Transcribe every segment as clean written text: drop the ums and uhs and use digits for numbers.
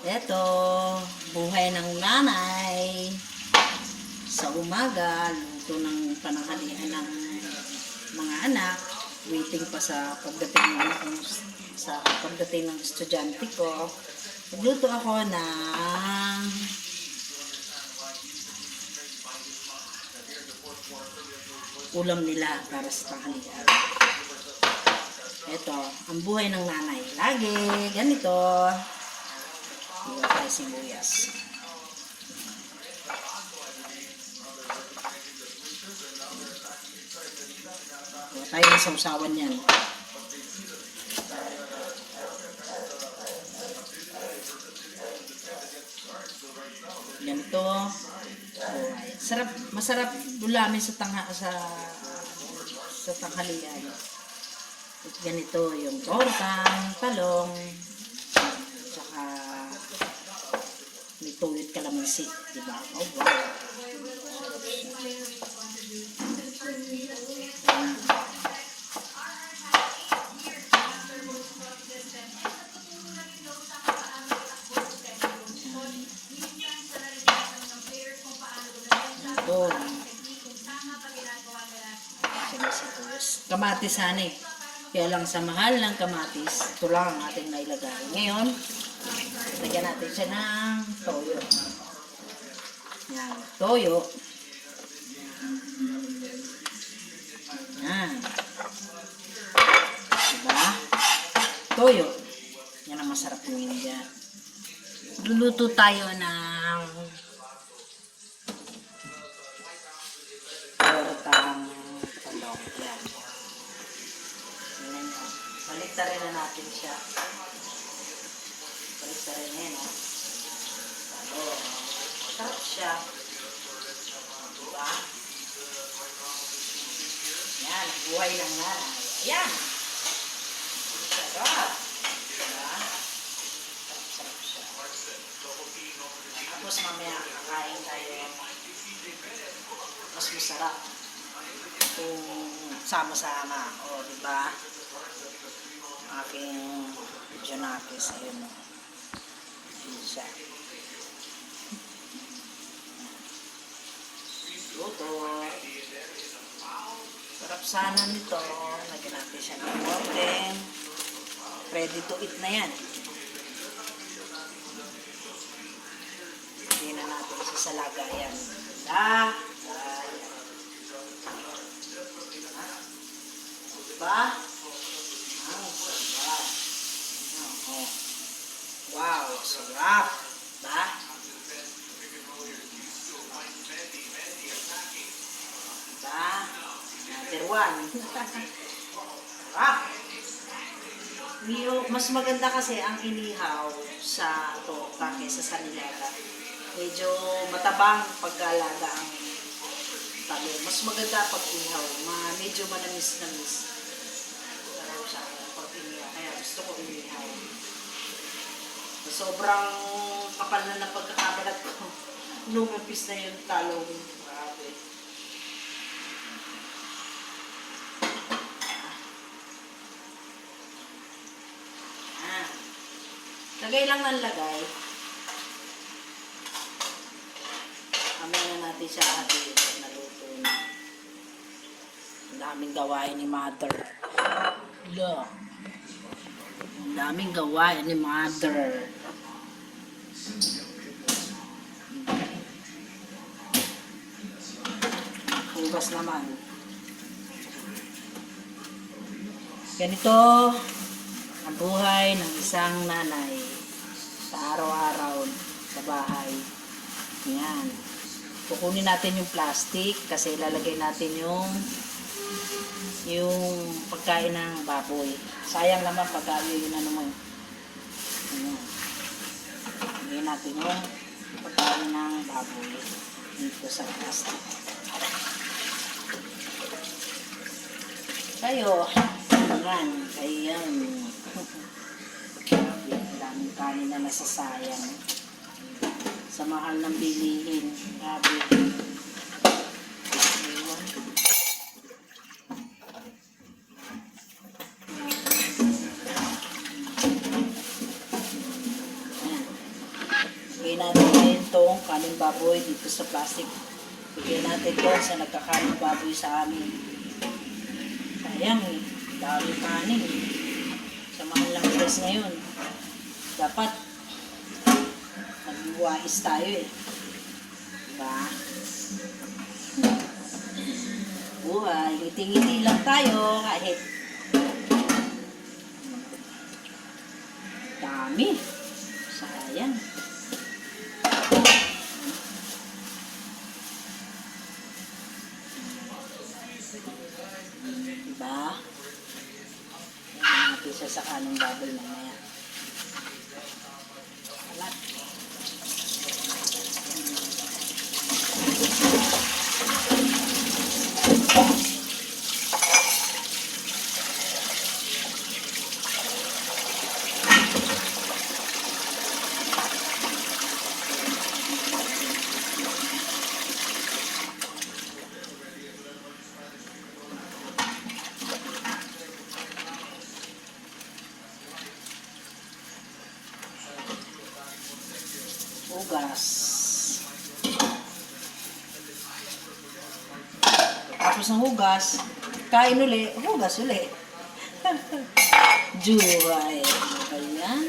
Eto, buhay ng nanay. Sa umaga, luto ng pananghalian ng mga anak. Waiting pa sa pagdating ng estudyante ko. Nagluto ako ng ulam nila para sa tanghalian. Ito, ang buhay ng nanay. Lagi, ganito. Iwan tayo sibuyas. Iwan tayo ng sausawan yan. Ganito. Sarap, masarap dulamin sa tanghalian. At ganito yung tortang, talong, tsaka may tuyot kalamansi, di ba? Oh, wow. Kamatis honey. Kaya lang sa mahal ng kamatis, ito lang ang ating nailagay. Ngayon, lagyan natin siya ng toyo. Yan, toyo. Yan. Diba? Toyo. Yan ang masarap yung dyan. Luluto tayo ng tortang talong. Yan. Baliktarin na natin siya. Baliktarin na yun, oh. Talong. Sarap siya. Diba? Yan, buhay ng nanay. Ayan. Sarap. Diba? Sarap siya. Tapos mamaya kakain tayo. Mas masarap kung sama-sama. O, diba? Aking Janakis. Ayun, o. Ayun siya. Luto. Sarap sana nito. Lagyan natin siya ng morning. Ready to eat na yan. Hindi na natin siya sa lagayan. Diba? Ang sarap. Oh. Wow, sarap. Diba? Diba? Number one. Sarap. Mas maganda kasi ang inihaw sa torta kaysa sa nilaga. Medyo matabang pagkalaga ang talong. Mas maganda pag inihaw. Medyo manamis-namis. Sarap siya pag inihaw. Kaya gusto ko inihaw. Sobrang kapal na pagkakabalat ko. Lumapis na yung talong. Grabe. Lagay lang ng lagay. Kamay na natin siya hatiin. Naluto na. Ang daming gawain ni Mother. Look. Ang daming gawain ni Mother. Hugas naman. Ganito ang buhay ng isang nanay sa araw-araw sa bahay. Yan. Kukunin natin yung plastic kasi ilalagay natin yung pagkain ng baboy. Sayang naman pag yun mo. Ayan. Lagyan natin yung pagkain ng baboy dito sa plastic. Kayo, ayan, ayan. Daming kanin na nasasayang sa mahal ng bilihin. Grabe. Bigyan natin ngayon itong kanin baboy dito sa plastic. Bigyan natin doon sa nagkakanin baboy sa amin. Sayang eh. Dami kanin. Sa mahal ng price ngayon. Dapat mag-wais tayo eh. Diba? Buhay. Ngiti-ngiti lang tayo kahit dami. Sayang. Diba? Yan natin siya sa kanong baboy mamaya. Alat. Hugas. Tapos ng hugas, kain uli, hugas uli. Juray. Ano ba yan?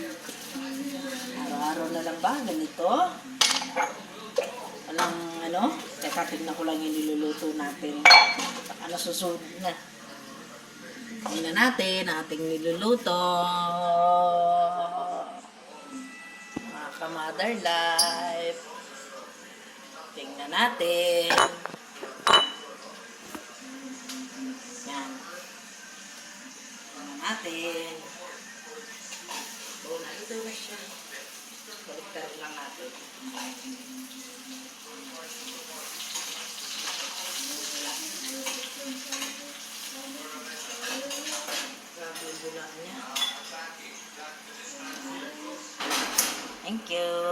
Araw-araw na lang ba? Ganito? Walang ano? Teka, tignan ko lang yung niluluto natin. Baka nasusunod na. Tingnan natin ang ating niluluto. Mother life. Tingnan natin. Yan. Tingnan natin. Oh, nalito na siya. Baliktad lang natin. Grabe yung bula niya. Thank you.